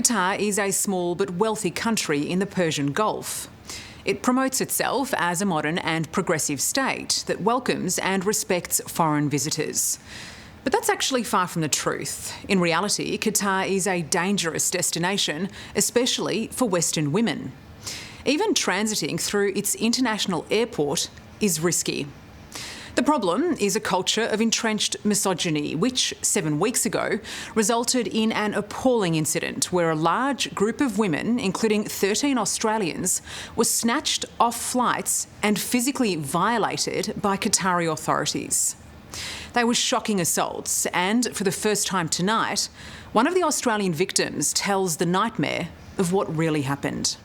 Qatar is a small but wealthy country in the Persian Gulf. It promotes itself as a modern and progressive state that welcomes and respects foreign visitors. But that's actually far from the truth. In reality, Qatar is a dangerous destination, especially for Western women. Even transiting through its international airport is risky. The problem is a culture of entrenched misogyny, which 7 weeks ago resulted in an appalling incident where a large group of women, including 13 Australians, were snatched off flights and physically violated by Qatari authorities. They were shocking assaults, and for the first time tonight, one of the Australian victims tells the nightmare of what really happened.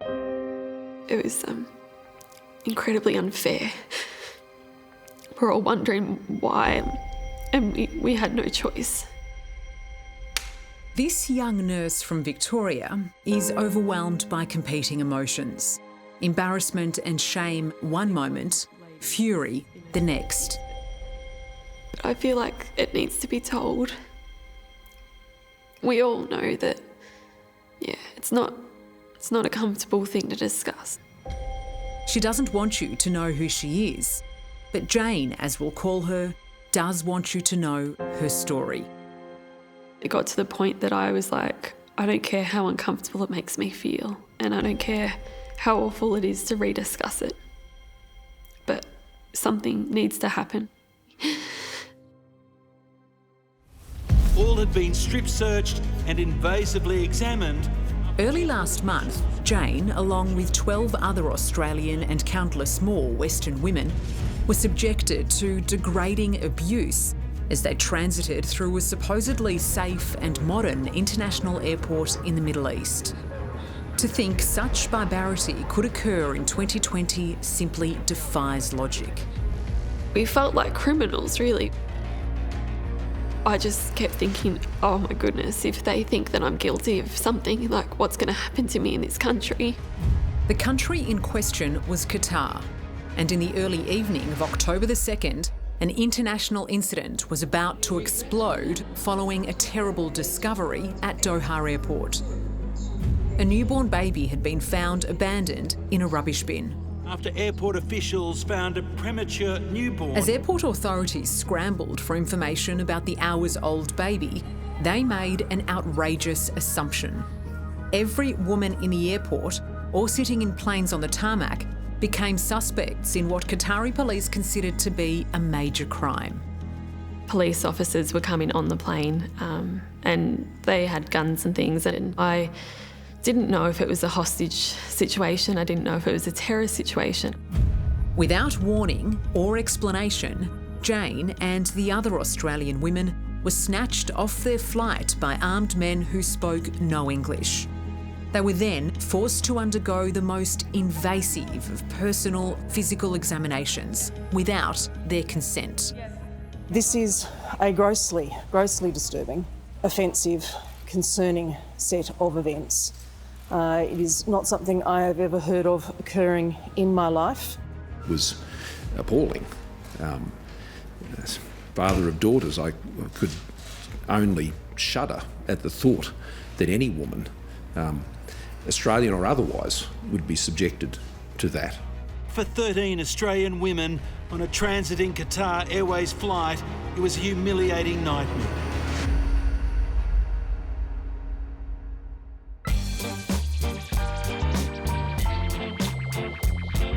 It was incredibly unfair. We're all wondering why, and we had no choice. This young nurse from Victoria is overwhelmed by competing emotions. Embarrassment and shame one moment, fury the next. But I feel like it needs to be told. We all know that, it's not a comfortable thing to discuss. She doesn't want you to know who she is. But Jane, as we'll call her, does want you to know her story. It got to the point that I was like, I don't care how uncomfortable it makes me feel, and I don't care how awful it is to rediscuss it. But something needs to happen. All had been strip-searched and invasively examined. Early last month, Jane, along with 12 other Australian and countless more Western women, were subjected to degrading abuse as they transited through a supposedly safe and modern international airport in the Middle East. To think such barbarity could occur in 2020 simply defies logic. We felt like criminals, really. I just kept thinking, oh my goodness, if they think that I'm guilty of something, like what's going to happen to me in this country? The country in question was Qatar, and in the early evening of October the 2nd, an international incident was about to explode following a terrible discovery at Doha Airport. A newborn baby had been found abandoned in a rubbish bin. After airport officials found a premature newborn. As airport authorities scrambled for information about the hours-old baby, they made an outrageous assumption. Every woman in the airport or sitting in planes on the tarmac became suspects in what Qatari police considered to be a major crime. Police officers were coming on the plane and they had guns and things, and I didn't know if it was a hostage situation. I didn't know if it was a terror situation. Without warning or explanation, Jane and the other Australian women were snatched off their flight by armed men who spoke no English. They were then forced to undergo the most invasive of personal physical examinations without their consent. This is a grossly disturbing, offensive, concerning set of events. It is not something I have ever heard of occurring in my life. It was appalling. As father of daughters, I could only shudder at the thought that any woman, Australian or otherwise, would be subjected to that. For 13 Australian women on a transiting Qatar Airways flight, it was a humiliating nightmare.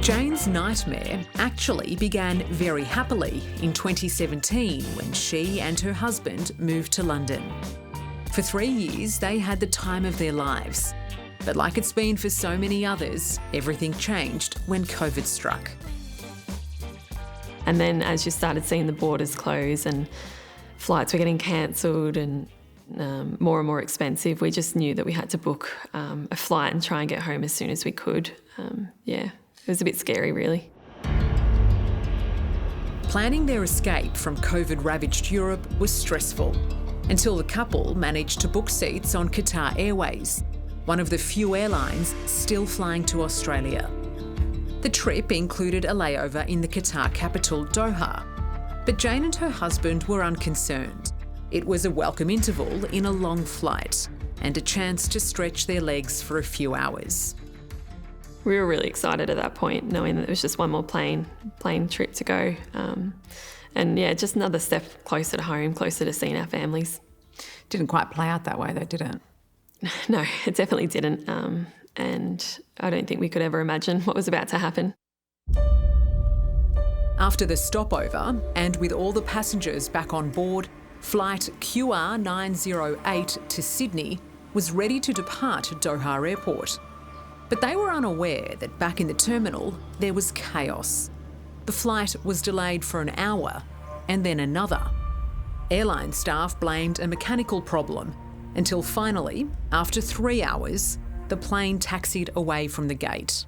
Jane's nightmare actually began very happily in 2017 when she and her husband moved to London. For 3 years, they had the time of their lives. But like it's been for so many others, everything changed when COVID struck. And then as you started seeing the borders close and flights were getting cancelled and more and more expensive, we just knew that we had to book a flight and try and get home as soon as we could. It was a bit scary, really. Planning their escape from COVID-ravaged Europe was stressful, until the couple managed to book seats on Qatar Airways, one of the few airlines still flying to Australia. The trip included a layover in the Qatar capital, Doha, but Jane and her husband were unconcerned. It was a welcome interval in a long flight, and a chance to stretch their legs for a few hours. We were really excited at that point, knowing that there was just one more plane trip to go. And yeah, just another step closer to home, closer to seeing our families. Didn't quite play out that way though, did it? No, it definitely didn't. And I don't think we could ever imagine what was about to happen. After the stopover, and with all the passengers back on board, flight QR908 to Sydney was ready to depart Doha Airport. But they were unaware that back in the terminal, there was chaos. The flight was delayed for an hour and then another. Airline staff blamed a mechanical problem until finally, after 3 hours, the plane taxied away from the gate.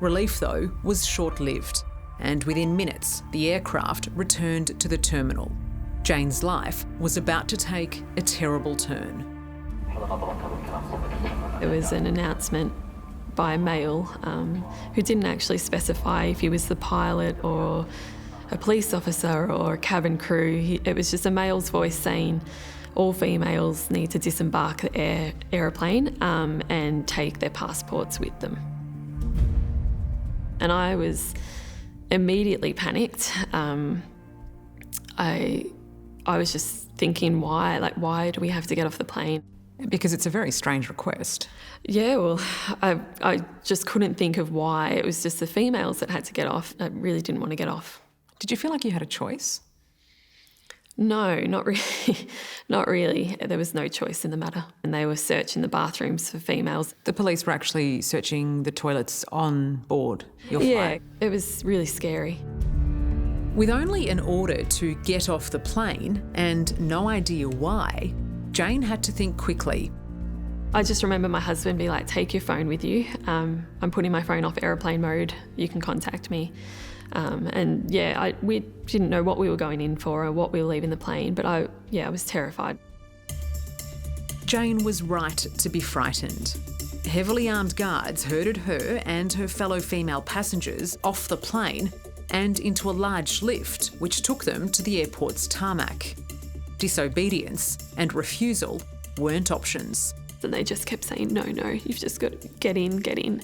Relief, though, was short-lived, and within minutes, the aircraft returned to the terminal. Jane's life was about to take a terrible turn. There was an announcement by a male who didn't actually specify if he was the pilot or a police officer or a cabin crew. It was just a male's voice saying all females need to disembark the aeroplane and take their passports with them. And I was immediately panicked. I was just thinking, why do we have to get off the plane? Because it's a very strange request. Yeah, well, I just couldn't think of why. It was just the females that had to get off. I really didn't want to get off. Did you feel like you had a choice? No, not really. Not really. There was no choice in the matter. And they were searching the bathrooms for females. The police were actually searching the toilets on board your flight? Yeah, it was really scary. With only an order to get off the plane and no idea why, Jane had to think quickly. I just remember my husband be like, take your phone with you. I'm putting my phone off airplane mode. You can contact me. And yeah, we didn't know what we were going in for or what we were leaving the plane, but I was terrified. Jane was right to be frightened. Heavily armed guards herded her and her fellow female passengers off the plane and into a large lift which took them to the airport's tarmac. Disobedience and refusal weren't options. And they just kept saying, no, you've just got to get in.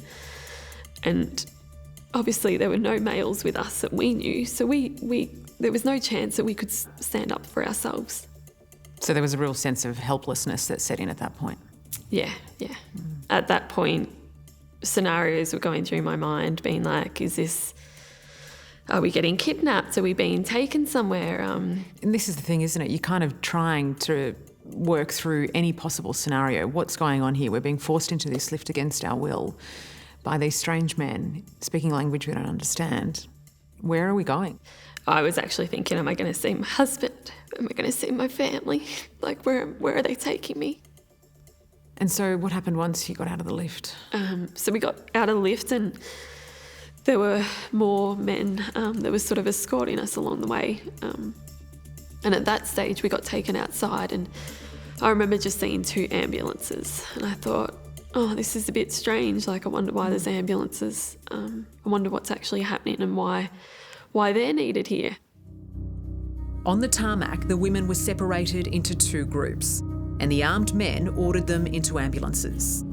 And obviously there were no males with us that we knew, so there was no chance that we could stand up for ourselves. So there was a real sense of helplessness that set in at that point? Yeah. At that point, scenarios were going through my mind, being like, are we getting kidnapped? Are we being taken somewhere? And this is the thing, isn't it? You're kind of trying to work through any possible scenario. What's going on here? We're being forced into this lift against our will by these strange men speaking a language we don't understand. Where are we going? I was actually thinking, am I going to see my husband? Am I going to see my family? Like, where are they taking me? And so what happened once you got out of the lift? So we got out of the lift and there were more men that were sort of escorting us along the way. And at that stage, we got taken outside and I remember just seeing 2 ambulances and I thought, oh, this is a bit strange. Like, I wonder why there's ambulances. I wonder what's actually happening and why they're needed here. On the tarmac, the women were separated into 2 groups and the armed men ordered them into ambulances.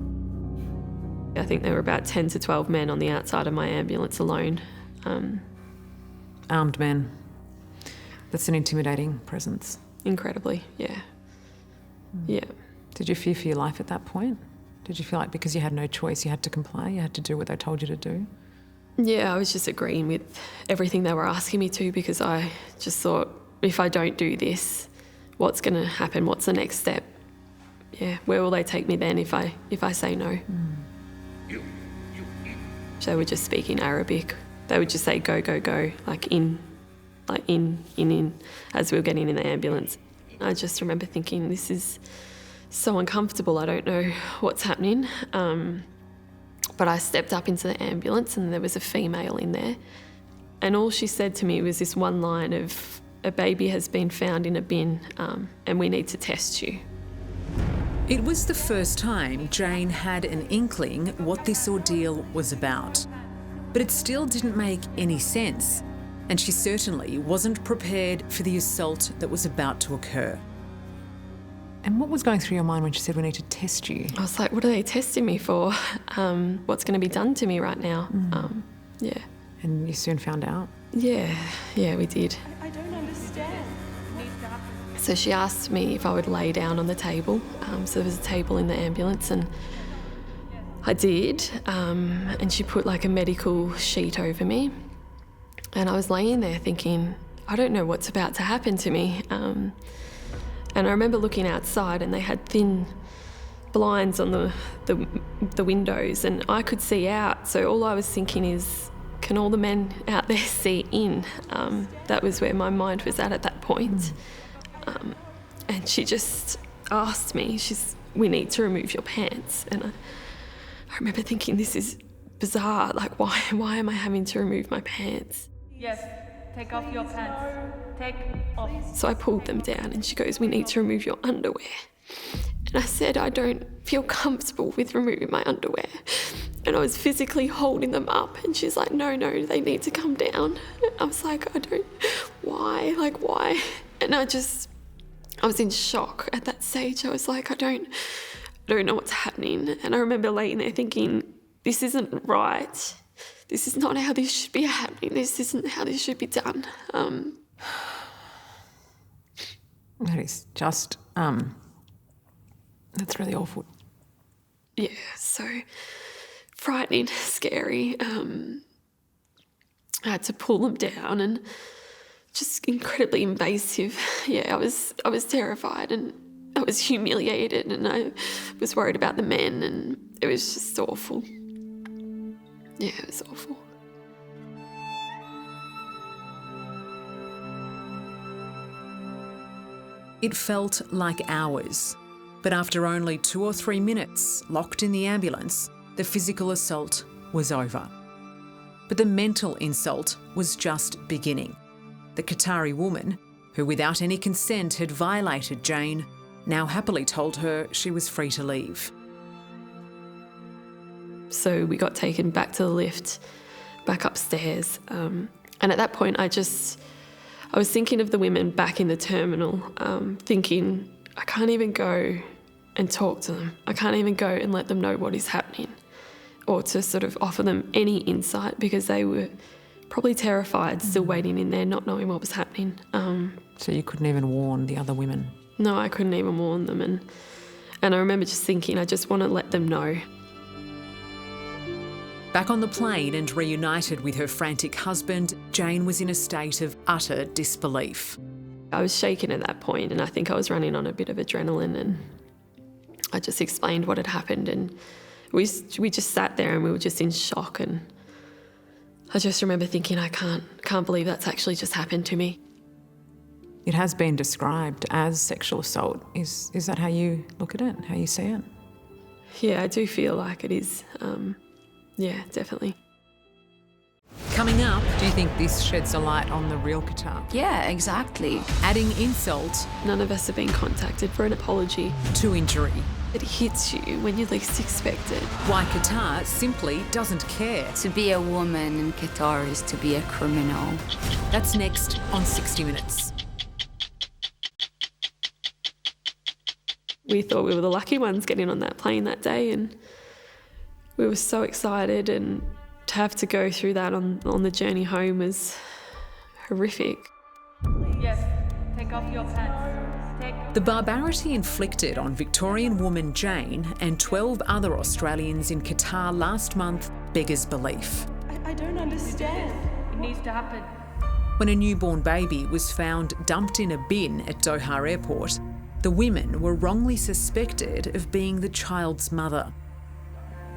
I think there were about 10 to 12 men on the outside of my ambulance alone. Armed men. That's an intimidating presence. Incredibly, yeah. Yeah. Did you fear for your life at that point? Did you feel like because you had no choice, you had to comply, you had to do what they told you to do? Yeah, I was just agreeing with everything they were asking me to because I just thought, if I don't do this, what's going to happen? What's the next step? Yeah, where will they take me then if I say no? They were just speaking Arabic. They would just say, go, like in, as we were getting in the ambulance. I just remember thinking, this is so uncomfortable. I don't know what's happening. But I stepped up into the ambulance and there was a female in there. And all she said to me was this one line of, a baby has been found in a bin and we need to test you. It was the first time Jane had an inkling what this ordeal was about. But it still didn't make any sense. And she certainly wasn't prepared for the assault that was about to occur. And what was going through your mind when she said, we need to test you? I was like, what are they testing me for? What's going to be done to me right now? Yeah. And you soon found out? Yeah, we did. I don't understand. So she asked me if I would lay down on the table. So there was a table in the ambulance and I did. And she put like a medical sheet over me. And I was laying there thinking, I don't know what's about to happen to me. And I remember looking outside and they had thin blinds on the windows and I could see out. So all I was thinking is, can all the men out there see in? That was where my mind was at that point. And she just asked me, we need to remove your pants. And I remember thinking, this is bizarre. Like, why am I having to remove my pants? Yes, take off your pants. Take off. So I pulled them down and she goes, we need to remove your underwear. And I said, I don't feel comfortable with removing my underwear. And I was physically holding them up and she's like, no, they need to come down. I was like, why? Like, why? And I was in shock at that stage. I was like, I don't know what's happening. And I remember laying there thinking, this isn't right. This is not how this should be happening. This isn't how this should be done. That is just, that's really awful. Yeah, so frightening, scary. I had to pull them down and just incredibly invasive. Yeah, I was terrified and I was humiliated and I was worried about the men and it was just awful. Yeah, it was awful. It felt like hours, but after only 2 or 3 minutes locked in the ambulance, the physical assault was over. But the mental insult was just beginning. The Qatari woman, who without any consent had violated Jane, now happily told her she was free to leave. So we got taken back to the lift, back upstairs. And at that point, I was thinking of the women back in the terminal, thinking, I can't even go and talk to them. I can't even go and let them know what is happening or to sort of offer them any insight because they were probably terrified, still waiting in there, not knowing what was happening. So you couldn't even warn the other women? No, I couldn't even warn them. And I remember just thinking, I just want to let them know. Back on the plane and reunited with her frantic husband, Jane was in a state of utter disbelief. I was shaken at that point and I think I was running on a bit of adrenaline and I just explained what had happened and we just sat there and we were just in shock and I just remember thinking, I can't believe that's actually just happened to me. It has been described as sexual assault. Is that how you look at it, how you see it? Yeah, I do feel like it is. Yeah, definitely. Coming up, do you think this sheds a light on the real Qatar? Yeah, exactly. Adding insult None of us have been contacted for an apology. to injury. It hits you when you least expect it. Why Qatar simply doesn't care. To be a woman in Qatar is to be a criminal. That's next on 60 Minutes. We thought we were the lucky ones getting on that plane that day and we were so excited and to have to go through that on the journey home was horrific. Yes, take off your pants. Take. The barbarity inflicted on Victorian woman Jane and 12 other Australians in Qatar last month beggars belief. I don't understand. It needs to happen. When a newborn baby was found dumped in a bin at Doha Airport, the women were wrongly suspected of being the child's mother.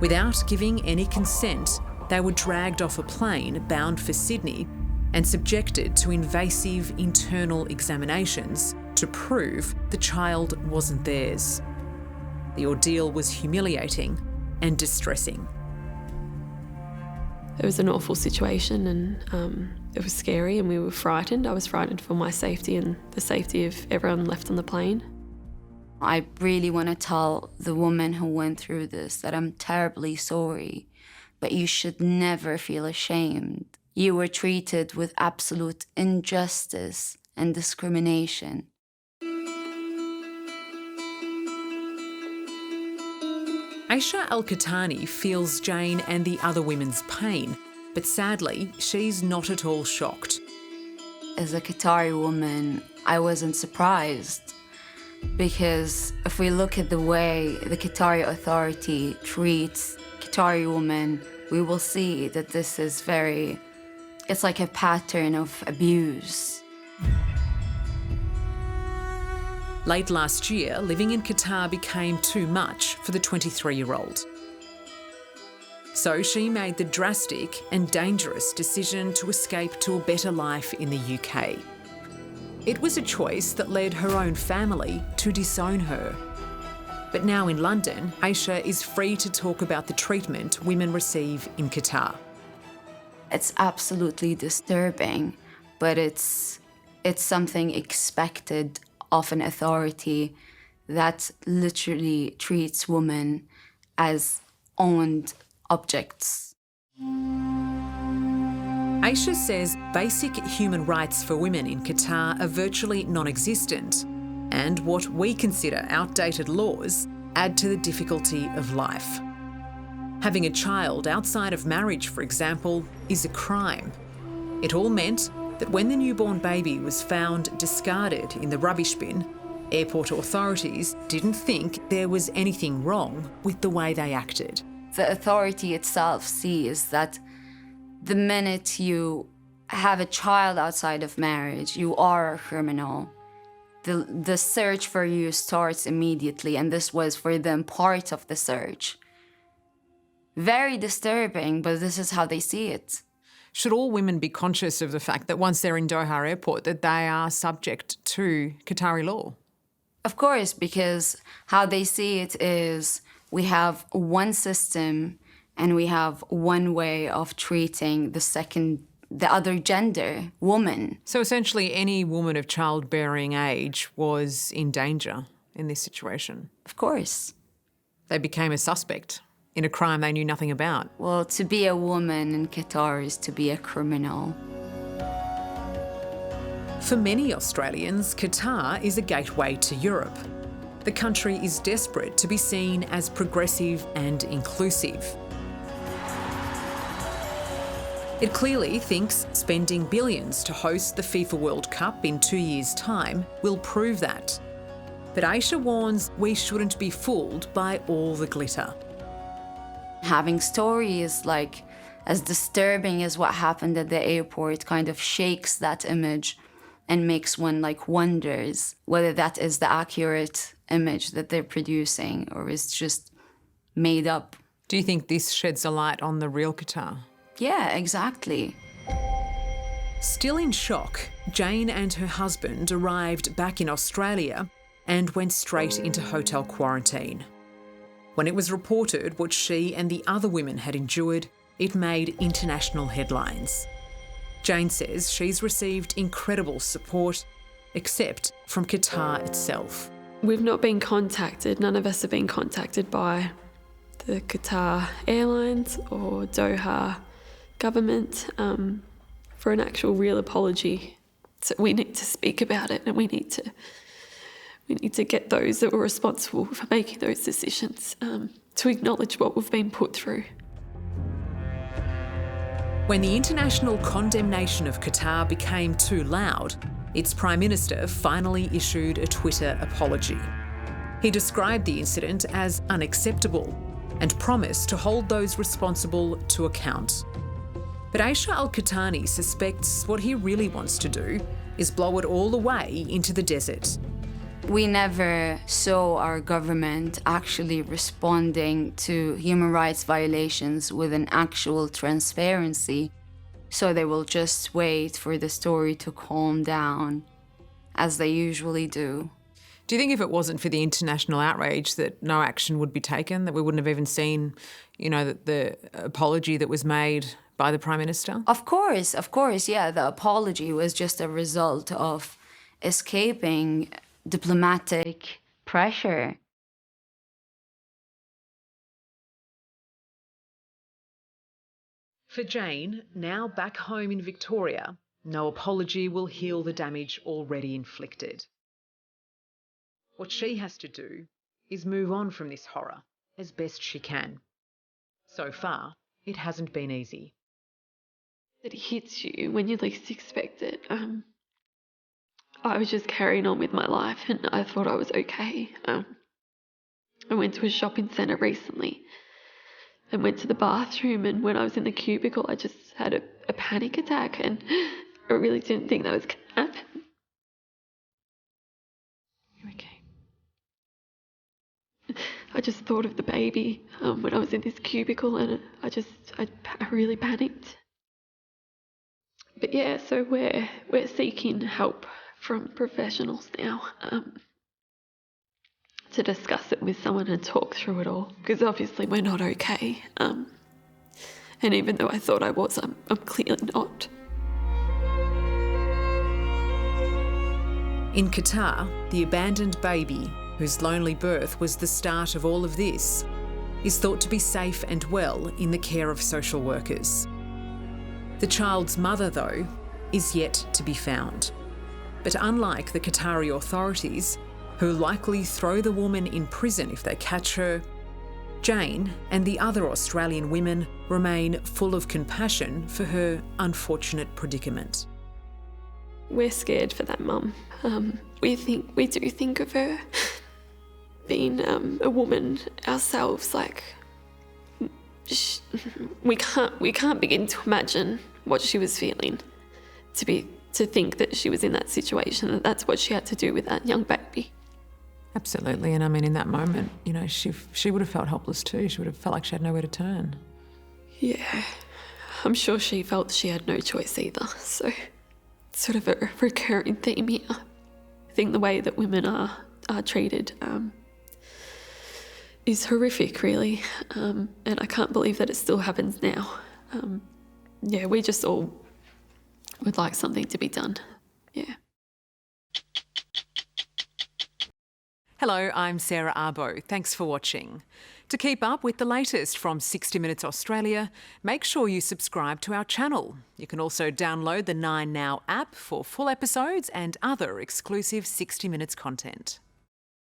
Without giving any consent, they were dragged off a plane bound for Sydney and subjected to invasive internal examinations to prove the child wasn't theirs. The ordeal was humiliating and distressing. It was an awful situation and it was scary and we were frightened. I was frightened for my safety and the safety of everyone left on the plane. I really want to tell the woman who went through this that I'm terribly sorry, but you should never feel ashamed. You were treated with absolute injustice and discrimination. Aisha Al-Qahtani feels Jane and the other women's pain, but sadly, she's not at all shocked. As a Qatari woman, I wasn't surprised, because if we look at the way the Qatari authority treats Qatari women, we will see that this is it's like a pattern of abuse. Late last year, living in Qatar became too much for the 23-year-old. So she made the drastic and dangerous decision to escape to a better life in the UK. It was a choice that led her own family to disown her. But now in London, Aisha is free to talk about the treatment women receive in Qatar. It's absolutely disturbing, but it's something expected of an authority that literally treats women as owned objects. Aisha says basic human rights for women in Qatar are virtually non-existent, and what we consider outdated laws add to the difficulty of life. Having a child outside of marriage, for example, is a crime. It all meant that when the newborn baby was found discarded in the rubbish bin, airport authorities didn't think there was anything wrong with the way they acted. The authority itself sees that the minute you have a child outside of marriage, you are a criminal. The search for you starts immediately, and this was for them part of the search. Very disturbing, but this is how they see it. Should all women be conscious of the fact that once they're in Doha Airport, that they are subject to Qatari law? Of course, because how they see it is we have one system and we have one way of treating the other gender, woman. So essentially any woman of childbearing age was in danger in this situation? Of course. They became a suspect in a crime they knew nothing about. Well, to be a woman in Qatar is to be a criminal. For many Australians, Qatar is a gateway to Europe. The country is desperate to be seen as progressive and inclusive. It clearly thinks spending billions to host the FIFA World Cup in 2 years' time will prove that. But Aisha warns we shouldn't be fooled by all the glitter. Having stories like as disturbing as what happened at the airport kind of shakes that image and makes one wonders whether that is the accurate image that they're producing or is just made up. Do you think this sheds a light on the real Qatar? Yeah, exactly. Still in shock, Jane and her husband arrived back in Australia and went straight into hotel quarantine. When it was reported what she and the other women had endured, it made international headlines. Jane says she's received incredible support, except from Qatar itself. We've not been contacted, none of us have been contacted by the Qatar Airlines or Doha government for an actual real apology. So we need to speak about it, and we need to get those that were responsible for making those decisions to acknowledge what we've been put through. When the international condemnation of Qatar became too loud, its Prime Minister finally issued a Twitter apology. He described the incident as unacceptable and promised to hold those responsible to account. But Aisha Al-Qahtani suspects what he really wants to do is blow it all the way into the desert. We never saw our government actually responding to human rights violations with an actual transparency. So they will just wait for the story to calm down, as they usually do. Do you think if it wasn't for the international outrage that no action would be taken, that we wouldn't have even seen, the apology that was made by the Prime Minister? Of course, yeah. The apology was just a result of escaping diplomatic pressure. For Jane, now back home in Victoria, no apology will heal the damage already inflicted. What she has to do is move on from this horror as best she can. So far, it hasn't been easy. It hits you when you least expect it. I was just carrying on with my life and I thought I was okay. I went to a shopping centre recently and went to the bathroom, and when I was in the cubicle I just had a panic attack and I really didn't think that was going to happen. You're okay. I just thought of the baby when I was in this cubicle, and I really panicked. But yeah, so we're seeking help from professionals now to discuss it with someone and talk through it all, because obviously we're not okay. And even though I thought I was, I'm clearly not. In Qatar, the abandoned baby, whose lonely birth was the start of all of this, is thought to be safe and well in the care of social workers. The child's mother, though, is yet to be found. But unlike the Qatari authorities, who likely throw the woman in prison if they catch her, Jane and the other Australian women remain full of compassion for her unfortunate predicament. We're scared for that mum. We do think of her being a woman ourselves. Like, we can't begin to imagine what she was feeling, to think that she was in that situation, and that's what she had to do with that young baby. Absolutely, and I mean, in that moment, you know, she would have felt helpless too. She would have felt like she had nowhere to turn. Yeah, I'm sure she felt she had no choice either. So, it's sort of a recurring theme here. I think the way that women are treated is horrific, really, and I can't believe that it still happens now. Yeah, we just all would like something to be done. Yeah. Hello, I'm Sarah Abo. Thanks for watching. To keep up with the latest from 60 Minutes Australia, make sure you subscribe to our channel. You can also download the 9Now app for full episodes and other exclusive 60 Minutes content.